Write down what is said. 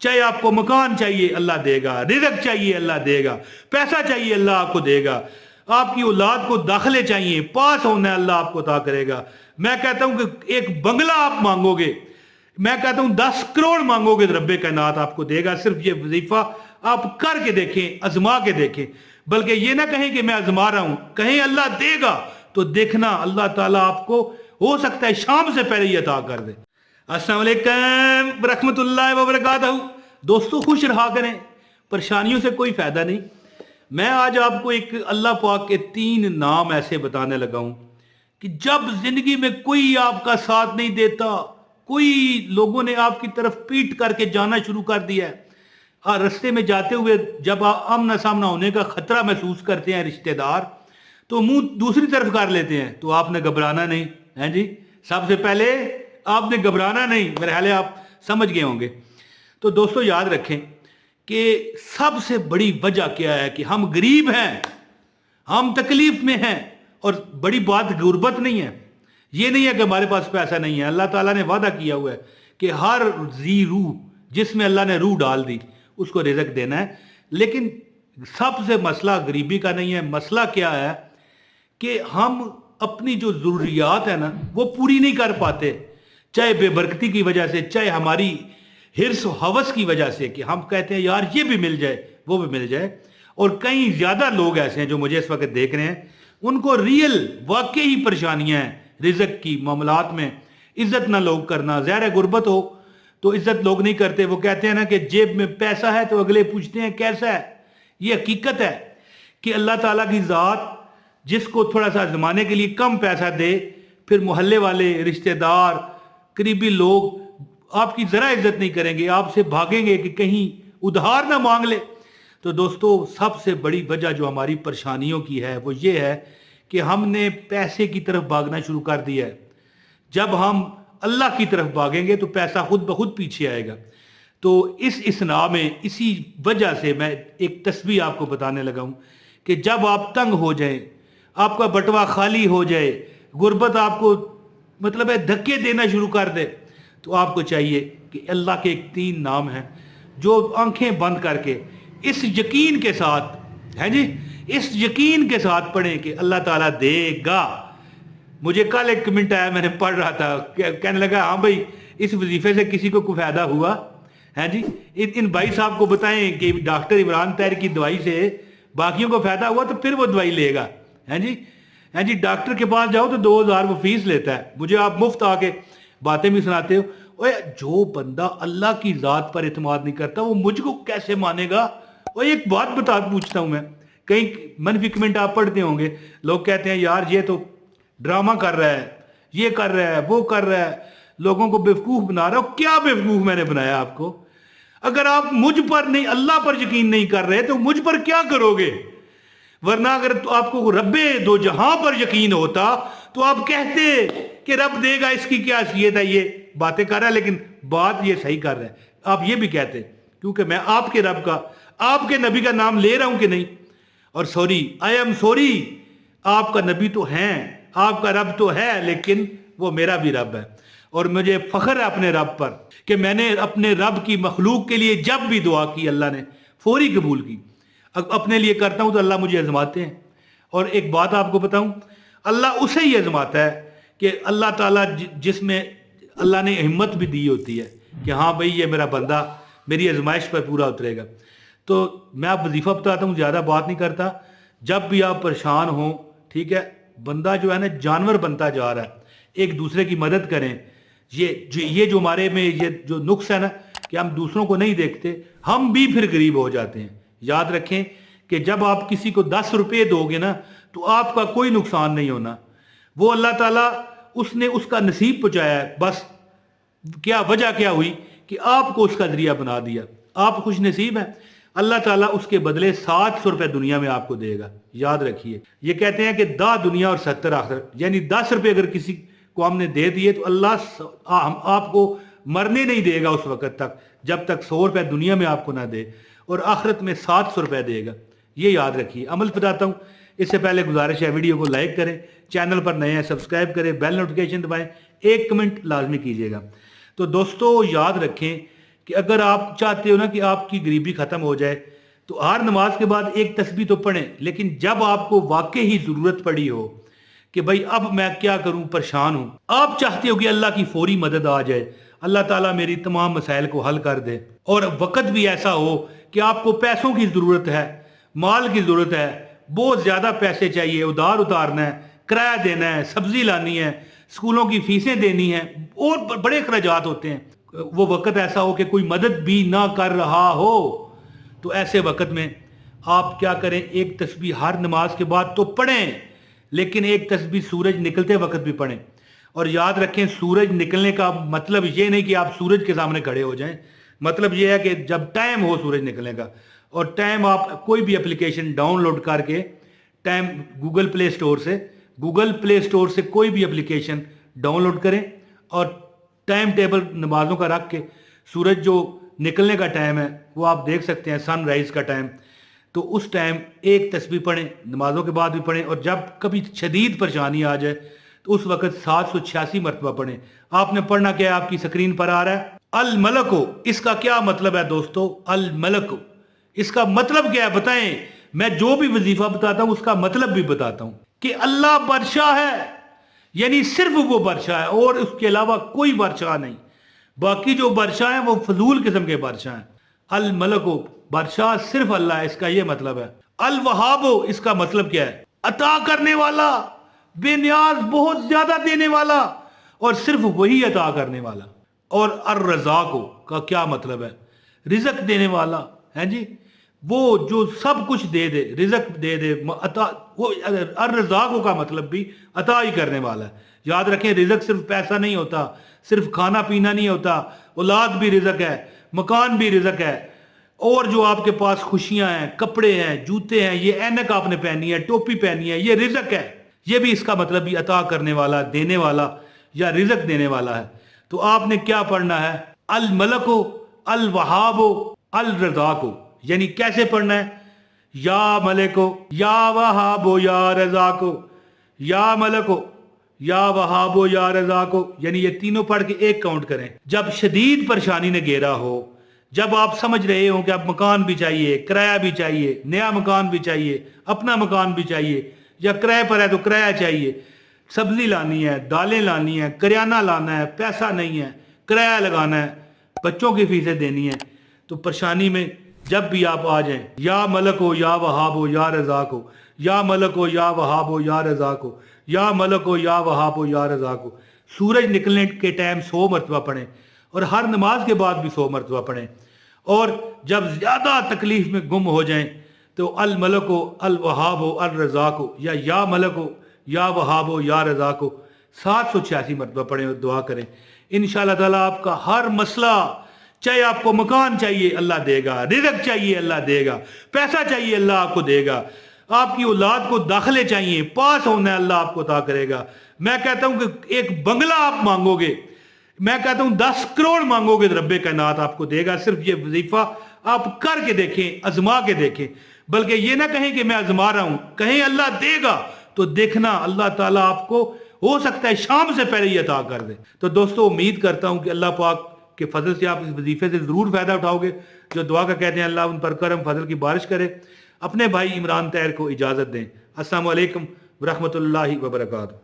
चाहे आपको मकान चाहिए अल्लाह देगा, रिज़्क चाहिए अल्लाह देगा, पैसा चाहिए अल्लाह आपको देगा, आपकी औलाद को दाखिले चाहिए, पास होना है अल्लाह आपको अता करेगा। मैं कहता हूं कि एक बंगला आप मांगोगे, मैं कहता हूं 10 करोड़ मांगोगे तो रब्बे कायनात आपको देगा। सिर्फ ये वजीफा आप करके देखें, आजमा के देखें। बल्कि ये ना कहें कि मैं आजमा रहा हूं, कहें अल्लाह देगा तो देखना अल्लाह ताला आपको हो सकता है शाम से पहले ही अता कर दे। अस्सलाम वालेकुम रहमतुल्लाहि व बरकातहू। दोस्तों खुश रहा करें, परेशानियों से कोई फायदा नहीं। मैं आज आपको एक अल्लाह पाक के 3 नाम ऐसे बताने लगा हूं कि जब जिंदगी में कोई आपका साथ नहीं देता, कोई लोगों ने आपकी तरफ पीट करके जाना शुरू कर दिया है, रास्ते में जाते हुए जब आमना सामना होने का खतरा महसूस करते हैं रिश्तेदार, तो मुंह दूसरी तरफ कर लेते हैं, तो आपने घबराना नहीं है जी। सबसे पहले आपने घबराना नहीं, मेरे ख्याल आप समझ गए होंगे। तो दोस्तों याद रखें कि सबसे बड़ी वजह क्या है कि हम गरीब हैं, हम तकलीफ में हैं। और बड़ी बात गुर्बत नहीं है, ये नहीं है कि हमारे पास पैसा नहीं है। अल्लाह ताला ने वादा किया हुआ है कि हर जी रूह, जिसमें अल्लाह ने रूह डाल दी, उसको रिज़्क देना है। लेकिन सबसे मसला गरीबी का नहीं है, मसला क्या है कि हम अपनी जो ज़रूरियात है ना वो पूरी नहीं कर पाते, चाहे बेबरकती की वजह से, चाहे हमारी हिर्स हवस की वजह से, कि हम कहते हैं यार ये भी मिल जाए वो भी मिल जाए। और कई ज़्यादा लोग ऐसे हैं जो मुझे इस वक्त देख रहे हैं, उनको रियल वाकई ही परेशानियां हैं रिज़्क की मामलात में। इज्जत ना लोग करना, ज़ाहिर है गुर्बत हो तो इज्जत लोग नहीं करते। वो कहते हैं ना कि जेब में पैसा है तो अगले पूछते हैं कैसा है। ये हकीकत है कि अल्लाह ताला की ज़ात जिसको थोड़ा सा ज़माने के लिए कम पैसा दे, फिर मोहल्ले वाले, रिश्तेदार, करीबी लोग आपकी ज़रा इज्जत नहीं करेंगे, आपसे भागेंगे कि कहीं उधार ना मांग ले। तो दोस्तों सबसे बड़ी वजह जो हमारी परेशानियों की है वो ये है कि हमने पैसे की तरफ भागना शुरू कर दिया है। जब हम अल्लाह की तरफ भागेंगे तो पैसा खुद ब खुद पीछे आएगा। तो इस इसना में इसी वजह से मैं एक तस्बीह आपको बताने लगा हूँ कि जब आप तंग हो जाए, आपका बटवा खाली हो जाए, गुर्बत आपको मतलब है धक्के देना शुरू कर दे, तो आपको चाहिए कि अल्लाह के एक 3 नाम हैं जो आंखें बंद करके इस यकीन के साथ है जी, इस यकीन के साथ पढ़ें कि अल्लाह ताला देगा। मुझे कल एक कमेंट आया, मैंने पढ़ रहा था, कहने लगा हाँ भाई इस वजीफे से किसी को कोई फायदा हुआ है जी। इन भाई साहब को बताएं कि डॉक्टर इमरान तैर की दवाई से बाकियों को फायदा हुआ तो फिर वो दवाई लेगा, है जी। है जी, डॉक्टर के पास जाओ तो 2000 वो फीस लेता है, मुझे आप मुफ्त आके बातें भी सुनाते हो। ओए जो बंदा अल्लाह की ज़ात पर इत्मीनान नहीं करता वो मुझको कैसे मानेगा। और एक बात पूछता हूं मैं, कई मनफी कमेंट आप पढ़ते होंगे, लोग कहते हैं यार ये तो ड्रामा कर रहा है, ये कर रहा है, वो कर रहा है, लोगों को बेवकूफ बना रहा हो। क्या बेवकूफ मैंने बनाया आपको? अगर आप मुझ पर नहीं, अल्लाह पर यकीन नहीं कर रहे तो मुझ पर क्या करोगे? वरना अगर तो आपको रब्बे दो जहां पर यकीन होता तो आप कहते कि रब देगा, इसकी क्या हैसियत है, ये बातें कर रहा है, लेकिन बात ये सही कर रहा है। आप ये भी कहते क्योंकि मैं आपके रब का, आपके नबी का नाम ले रहा हूं कि नहीं। और सॉरी, आई एम सॉरी, आपका नबी तो है, आपका रब तो है, लेकिन वो मेरा भी रब है। और मुझे फख्र है अपने रब पर कि मैंने अपने रब की मखलूक के लिए जब भी दुआ की अल्लाह ने फौरी कबूल की। अपने लिए करता हूं तो अल्लाह मुझे आजमाते हैं। और एक बात आपको बताऊं, अल्लाह उसे ही आजमाता है कि अल्लाह ताला जिसमें अल्लाह ने हिम्मत भी दी होती है कि हाँ भाई ये मेरा बंदा मेरी आजमाइश पर पूरा उतरेगा। तो मैं आप वजीफा बताता हूँ, ज़्यादा बात नहीं करता। जब भी आप परेशान हो, ठीक है, बंदा जो है ना जानवर बनता जा रहा है, एक दूसरे की मदद करें। ये जो हमारे में ये जो नुक्स है ना कि हम दूसरों को नहीं देखते, हम भी फिर गरीब हो जाते हैं। याद रखें कि जब आप किसी को 10 रुपये दोगे ना तो आपका कोई नुकसान नहीं होना, वो अल्लाह ताला उसने उसका नसीब पहुँचाया है। बस क्या वजह क्या हुई कि आपको उसका जरिया बना दिया, आप खुश नसीब हैं, अल्लाह ताला उसके बदले 700 रुपये दुनिया में आपको देगा। याद रखिए, ये कहते हैं कि 10 दुनिया और 70 आखिरत, यानी 10 रुपये अगर किसी को हमने दे दिए तो अल्लाह आपको मरने नहीं देगा उस वक्त तक जब तक 100 रुपये दुनिया में आपको ना दे, और आखिरत में 700 रुपये देगा। ये याद रखिए। अमल बताता हूँ, इससे पहले गुजारिश है वीडियो को लाइक करें, चैनल पर नए हैं सब्सक्राइब करें, बेल नोटिफिकेशन दबाएं, एक कमेंट लाजमी कीजिएगा। तो दोस्तों याद रखें کہ اگر آپ چاہتے ہو نا کہ آپ کی غریبی ختم ہو جائے تو ہر نماز کے بعد ایک تسبیح تو پڑھیں، لیکن جب آپ کو واقعی ہی ضرورت پڑی ہو کہ بھائی اب میں کیا کروں، پریشان ہوں، آپ چاہتے ہو کہ اللہ کی فوری مدد آ جائے، اللہ تعالیٰ میری تمام مسائل کو حل کر دے، اور وقت بھی ایسا ہو کہ آپ کو پیسوں کی ضرورت ہے، مال کی ضرورت ہے، بہت زیادہ پیسے چاہیے، ادھار اتارنا ہے، کرایہ دینا ہے، سبزی لانی ہے، اسکولوں کی فیسیں دینی ہیں، اور بڑے اخراجات ہوتے ہیں، وہ وقت ایسا ہو کہ کوئی مدد بھی نہ کر رہا ہو، تو ایسے وقت میں آپ کیا کریں، ایک تسبیح ہر نماز کے بعد تو پڑھیں، لیکن ایک تسبیح سورج نکلتے وقت بھی پڑھیں۔ اور یاد رکھیں سورج نکلنے کا مطلب یہ نہیں کہ آپ سورج کے سامنے کھڑے ہو جائیں، مطلب یہ ہے کہ جب ٹائم ہو سورج نکلنے کا، اور ٹائم آپ کوئی بھی اپلیکیشن ڈاؤن لوڈ کر کے، ٹائم گوگل پلے اسٹور سے کوئی بھی اپلیکیشن ڈاؤن لوڈ کریں، اور ٹائم ٹیبل نمازوں کا رکھ کے سورج جو نکلنے کا ٹائم ہے وہ آپ دیکھ سکتے ہیں، سن رائز کا ٹائم، تو اس ٹائم ایک تسبیح پڑھیں، نمازوں کے بعد بھی پڑھیں، اور جب کبھی شدید پریشانی آ جائے تو اس وقت 786 مرتبہ پڑھیں۔ آپ نے پڑھنا کیا ہے، آپ کی سکرین پر آ رہا ہے الملک، اس کا کیا مطلب ہے دوستو؟ الملک اس کا مطلب کیا ہے بتائیں؟ میں جو بھی وظیفہ بتاتا ہوں اس کا مطلب بھی بتاتا ہوں کہ اللہ بادشاہ ہے، یعنی صرف وہ بادشاہ ہے اور اس کے علاوہ کوئی بادشاہ نہیں، باقی جو بادشاہ ہیں وہ فضول قسم کے بادشاہ ہیں۔ الملک بادشاہ صرف اللہ ہے، اس کا یہ مطلب ہے۔ الوہاب اس کا مطلب کیا ہے؟ عطا کرنے والا، بے نیاز، بہت زیادہ دینے والا، اور صرف وہی عطا کرنے والا۔ اور الرزاق کا کیا مطلب ہے؟ رزق دینے والا ہے جی، وہ جو سب کچھ دے دے، رزق دے دے، عطا، وہ الرزاق کا مطلب بھی عطا ہی کرنے والا ہے۔ یاد رکھیں رزق صرف پیسہ نہیں ہوتا، صرف کھانا پینا نہیں ہوتا، اولاد بھی رزق ہے، مکان بھی رزق ہے، اور جو آپ کے پاس خوشیاں ہیں، کپڑے ہیں، جوتے ہیں، یہ اینک آپ نے پہنی ہے، ٹوپی پہنی ہے، یہ رزق ہے۔ یہ بھی اس کا مطلب بھی عطا کرنے والا، دینے والا، یا رزق دینے والا ہے۔ تو آپ نے کیا پڑھنا ہے؟ الملک، الوہاب، الرزاق، یعنی کیسے پڑھنا ہے؟ یا ملک، یا وہاب، یا رزاق، یا ملک، یا وہاب، یا رزاق، یعنی یہ تینوں پڑھ کے ایک کاؤنٹ کریں۔ جب شدید پریشانی نے گھیرا ہو، جب آپ سمجھ رہے ہوں کہ اب مکان بھی چاہیے، کرایہ بھی چاہیے، نیا مکان بھی چاہیے، اپنا مکان بھی چاہیے، یا کرایہ پر ہے تو کرایہ چاہیے، سبزی لانی ہے، دالیں لانی ہے، کریانہ لانا ہے، پیسہ نہیں ہے، کرایہ لگانا ہے، بچوں کی فیسیں دینی ہے، تو پریشانی میں جب بھی آپ آ جائیں، یا ملک ہو، یا وہاب ہو، یا رزاق ہو، یا ملک ہو، یا وہاب ہو، یا رزاق ہو، یا ملک ہو، یا وہاب ہو، یا رزاق ہو، سورج نکلنے کے ٹائم 100 مرتبہ پڑھیں، اور ہر نماز کے بعد بھی 100 مرتبہ پڑھیں، اور جب زیادہ تکلیف میں گم ہو جائیں تو الملک ہو، الوہاب ہو، الرزاق ہو، یا ملک ہو، یا وہاب ہو، یا رزاق ہو، 786 مرتبہ پڑھیں اور دعا کریں۔ انشاءاللہ تعالیٰ آپ کا ہر مسئلہ، چاہے آپ کو مکان چاہیے اللہ دے گا، رزق چاہیے اللہ دے گا، پیسہ چاہیے اللہ آپ کو دے گا، آپ کی اولاد کو داخلے چاہیے، پاس ہونا ہے اللہ آپ کو عطا کرے گا۔ میں کہتا ہوں کہ ایک بنگلہ آپ مانگو گے، میں کہتا ہوں 10 کروڑ مانگو گے تو رب کائنات آپ کو دے گا۔ صرف یہ وظیفہ آپ کر کے دیکھیں، آزما کے دیکھیں، بلکہ یہ نہ کہیں کہ میں آزما رہا ہوں، کہیں اللہ دے گا تو دیکھنا اللہ تعالیٰ آپ کو ہو سکتا ہے شام سے پہلے ہی عطا کر دے۔ تو دوستو امید کرتا ہوں کہ اللہ پاک کے فضل سے آپ اس وظیفے سے ضرور فائدہ اٹھاؤ گے۔ جو دعا کا کہتے ہیں اللہ ان پر کرم فضل کی بارش کرے۔ اپنے بھائی عمران طاہر کو اجازت دیں۔ السلام علیکم ورحمۃ اللہ وبرکاتہ۔